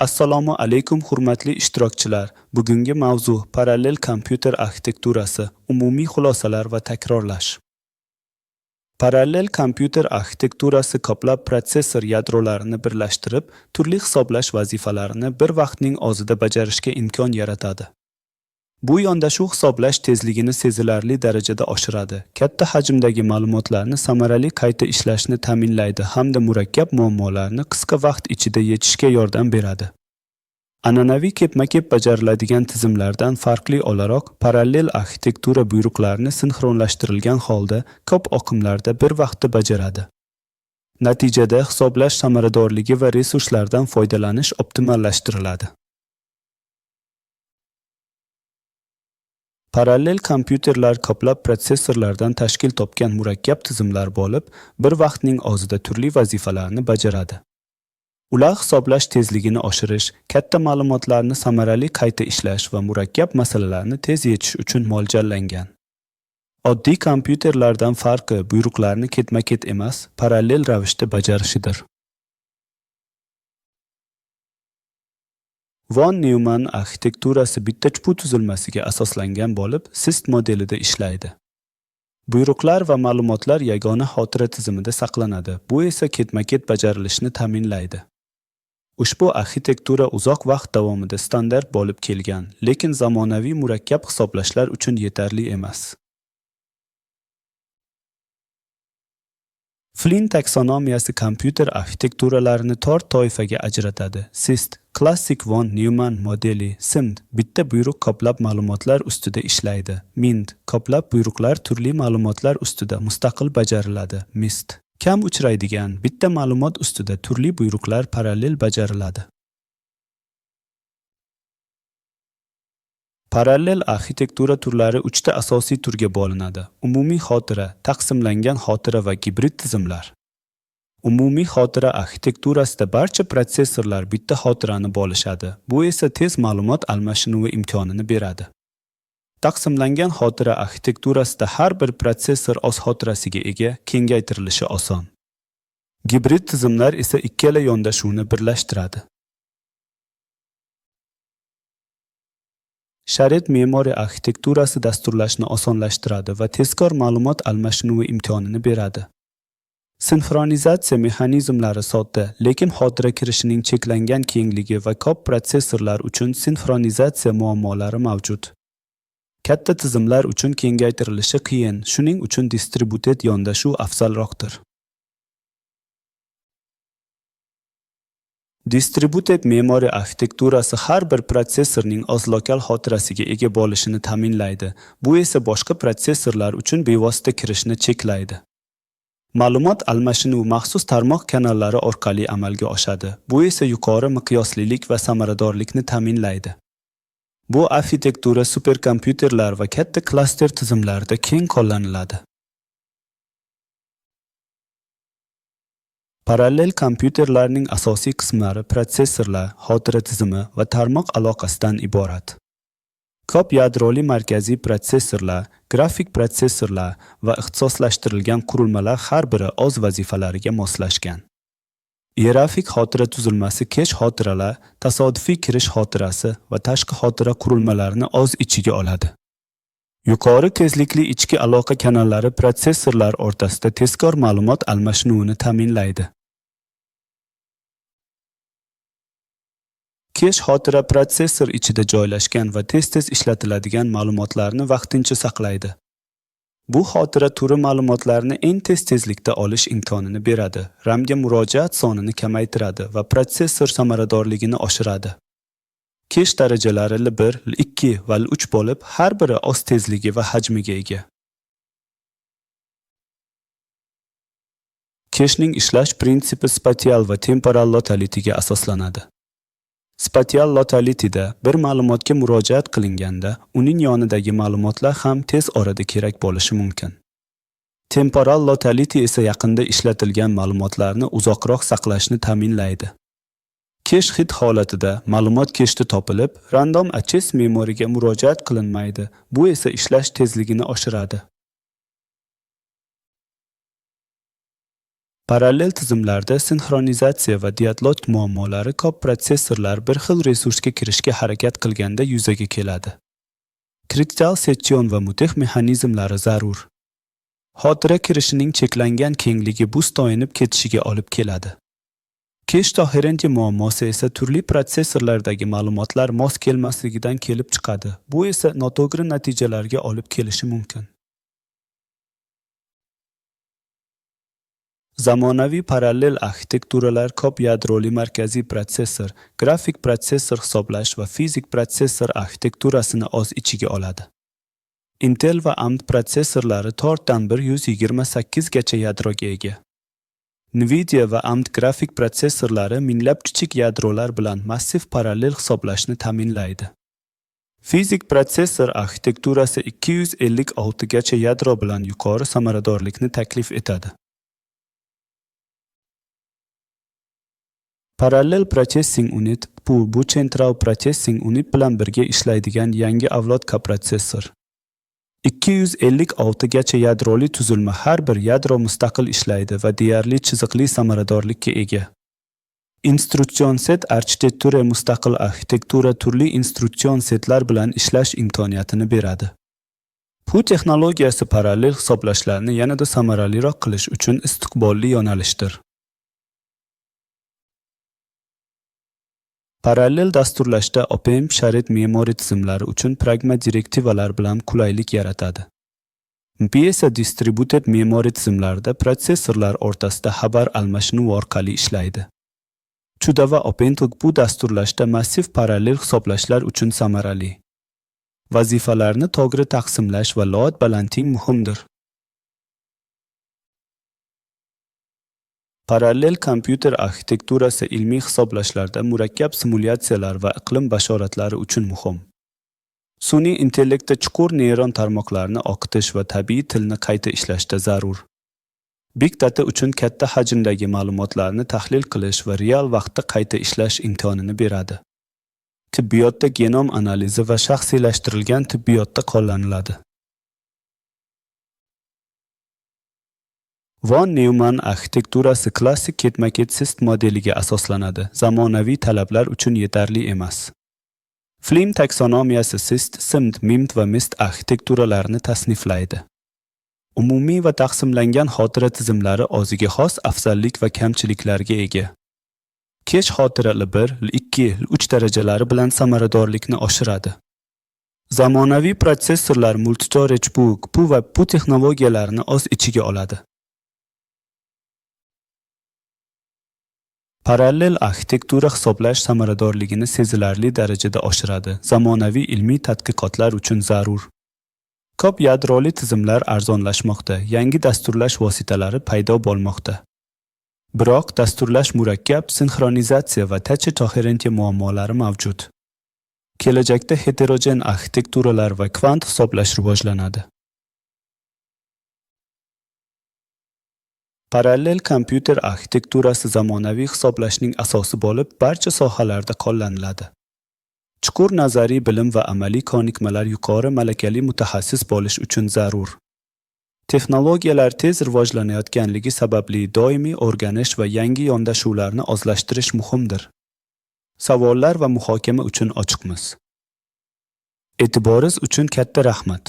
Assalomu alaykum hurmatli ishtirokchilar. Bugungi mavzu parallel kompyuter arxitekturasi, umumiy xulosalar va takrorlash. Parallel kompyuter arxitekturasi ko'plab protsessor yadrolarini birlashtirib, turli hisoblash vazifalarini bir vaqtning o'zida bajarishga imkon yaratadi. Bu yondashuv hisoblash tezligini sezilarli darajada oshiradi, katta hajmdagi ma'lumotlarni samarali qayta ishlashni ta'minlaydi hamda murakkab muammolarni qisqa vaqt ichida yechishga yordam beradi. An'anaviy ketma-ket bajariladigan tizimlardan farqli o'laroq, parallel arxitektura buyruqlarni sinxronlashtirilgan holda ko'p oqimlarda bir vaqtda bajaradi. Natijada hisoblash samaradorligi va resurslardan foydalanish optimallashtiriladi. Parallel kompyuterlar ko'plab protsessorlardan tashkil topgan murakkab tizimlar bo'lib, bir vaqtning o'zida turli vazifalarni bajaradi. Ular hisoblash tezligini oshirish, katta ma'lumotlarni samarali qayta ishlash va murakkab masalalarni tez yechish uchun mo'ljallangan. Oddiy kompyuterlardan farqi buyruqlarni ketma-ket emas, parallel ravishda bajarishidir. Von Neumann arxitekturasi bitta chuqu tuzilmasiga asoslangan bo'lib, SIST modelida ishlaydi. Buyruqlar va ma'lumotlar yagona xotira tizimida saqlanadi. Bu esa ketma-ket bajarilishni ta'minlaydi. Ushbu arxitektura uzoq vaqt davomida standart bo'lib kelgan, lekin zamonaviy murakkab hisoblashlar uchun yetarli emas. Flynn taksonomiyasi kompyuter arxitekturalarini 4 toifaga ajratadi. SIST, klassik Von Neumann modeli. SIMD, bitta buyruq ko'plab ma'lumotlar ustida ishlaydi. MIND, ko'plab buyruqlar turli ma'lumotlar ustida mustaqil bajariladi. MIST, kam uchraydigan, bitta ma'lumot ustida turli buyruqlar parallel bajariladi. Parallel arxitektura turlari 3 ta asosiy turga bo'linadi. Umumiy xotira, taqsimlangan xotira va gibrid tizimlar. Umumiy xotira arxitekturasida barcha protsessorlar bitta xotirani bo'lishadi. Bu esa tez ma'lumot almashinuvi imkonini beradi. Taqsimlangan xotira arxitekturasida har bir protsessor o'z xotirasiga ega, kengaytirilishi oson. Gibrid tizimlar esa ikkala yondashuvni birlashtiradi. Shared memory arxitekturasi dasturlashni osonlashtiradi va tezkor ma'lumot almashinuvi imkonini beradi. Sinxronizatsiya mexanizmlari sodda, lekin xotira kirishining cheklangan kengligi va ko'p protsessorlar uchun sinxronizatsiya muammolari mavjud. Katta tizimlar uchun kengaytirilishi qiyin, shuning uchun distributed yondashuv afzalroqdir. Distributed memory arxitekturasi har bir protsessorning o'z lokal xotirasiga ega bo'lishini ta'minlaydi. Bu esa boshqa protsessorlar uchun bevosita kirishni cheklaydi. Ma'lumot almashinuvi maxsus tarmoq kanallari orqali amalga oshadi. Bu esa yuqori miqyoslilik va samaradorlikni ta'minlaydi. Bu arxitektura superkompyuterlar va katta klaster tizimlarida keng qo'llaniladi. Parallel kompyuterlarning asosiy qismlari protsessorlar, xotira tizimi va tarmoq aloqasidan iborat. Ko'p yadroli markaziy protsessorlar, grafik protsessorlar va ixtisoslashtirilgan qurilmalar har biri o'z vazifalariga moslashgan. Iyerarxik xotira tuzilmasi kesh xotiralar, tasodifiy kirish xotirasi va tashqi xotira qurilmalarini o'z ichiga oladi. Yuqori tezlikli ichki aloqa kanallari protsessorlar o'rtasida tezkor ma'lumot almashinuvini ta'minlaydi. Kesh xotira protsessor ichida joylashgan va tez-tez ishlatiladigan ma'lumotlarni vaqtincha saqlaydi. Bu xotira turi ma'lumotlarni eng tez tezlikda olish imkonini beradi, RAMga murojaat sonini kamaytiradi va protsessor samaradorligini oshiradi. Kesh darajalari L1, L2 va L3 bo'lib, har biri o'z tezligi va hajmiga ega. Keshning ishlash prinsipi spatial va temporal locality'ga asoslanadi. Spatial locality'da bir ma'lumotga murojaat qilinganda, uning yonidagi ma'lumotlar ham tez orada kerak bo'lishi mumkin. Temporal locality esa yaqinda ishlatilgan ma'lumotlarni uzoqroq saqlashni ta'minlaydi. Kesh hit holatida ma'lumot keshda topilib, random access memoriga murojaat qilinmaydi. Bu esa ishlash tezligini oshiradi. Parallel tizimlarda sinxronizatsiya va dialog muammolari ko'p protsessorlar bir xil resursga kirishga harakat qilganda yuzaga keladi. Kritikal seksion va mutih mexanizmlari zarur. Xotira kirishining cheklangan kengligi buz toyinib ketishiga olib keladi. Kesh coherency muammosi esa turli protsessorlardagi ma'lumotlar mos kelmasligidan kelib chiqadi. Bu esa noto'g'ri natijalarga olib kelishi mumkin. Zamonaviy parallel arxitekturalar ko'p yadroli markaziy protsessor, grafik protsessor hisoblash va fizik protsessor arxitekturasini o'z ichiga oladi. Intel va AMD protsessorlari 128 gacha yadroga ega. Nvidia va AMD grafik protsessorlari minglab kichik yadrolar bilan massiv parallel hisoblashni ta'minlaydi. Fizik protsessor arxitekturasi 256 gacha yadro bilan yuqori samaradorlikni taklif etadi. Parallel Processing Unit bu Central Processing Unit bilan birga ishlaydigan yangi avlod koprotsessor. 256 gacha yadroli tuzilma har bir yadro mustaqil ishlaydi va deyarli chiziqli samaradorlikka ega. Instruksion set arxitektura mustaqil arxitektura turli instruksion setlar bilan ishlash imkoniyatini beradi. Bu texnologiyasi parallel hisoblashlarni yanada samaraliroq qilish uchun istiqbolli yo'nalishdir. Parallel dasturlashda OPM sharit memory tizimlari uchun pragma direktivalar bilan qulaylik yaratadi. MP esa distributed memory tizimlarida protsessorlar o'rtasida xabar almashinuv orqali ishlaydi. CUDA va OpenToC bu dasturlashda massiv parallel hisoblashlar uchun samarali. Vazifalarni to'g'ri taqsimlash va load balansing muhimdir. Parallel kompyuter arxitekturasi ilmiy hisoblashlarda murakkab simulyatsiyalar va iqlim bashoratlari uchun muhim. Sun'iy intellektda chuqur neyron tarmoqlarni o'qitish va tabiiy tilni qayta ishlashda zarur. Big data uchun katta hajmdagi ma'lumotlarni tahlil qilish va real vaqtda qayta ishlash imkonini beradi. Tibbiyotda genom analizi va shaxsiylashtirilgan tibbiyotda qo'llaniladi. Von Neumann arxitekturasi klassik ketma-ket SIST modeliga asoslanadi, zamonaviy talablar uchun yetarli emas. Flynn taksonomiyasi SIST, SIMD, MIMD va MIST arxitekturalarni tasniflaydi. Umumiy va taqsimlangan xotira tizimlari o'ziga xos afzallik va kamchiliklarga ega. Kesh xotira L1, L2, L3 darajalari bilan samaradorlikni oshiradi. Zamonaviy protsessorlar multi-storage bu texnologiyalarni o'z ichiga oladi. Parallel arxitektura hisoblash samaradorligini sezilarli darajada oshiradi. Zamonaviy ilmiy tadqiqotlar uchun zarur. Ko'p yadroli tizimlar arzonlashmoqda, yangi dasturlash vositalari paydo bo'lmoqda. Biroq dasturlash murakkab, sinxronizatsiya va tachi coherency muammolari mavjud. Kelajakda heterogen arxitekturalar va kvant hisoblash rivojlanadi. Parallel kompyuter arxitekturasi zamonaviy hisoblashning asosi bo'lib, barcha sohalarda qo'llaniladi. Chuqur nazariy bilim va amaliy ko'nikmalar yuqori malakali mutaxassis bo'lish uchun zarur. Texnologiyalar tez rivojlanayotganligi sababli doimiy o'rganish va yangi yondashuvlarni o'zlashtirish muhimdir. Savollar va muhokama uchun ochiqmiz. E'tiboringiz uchun katta rahmat.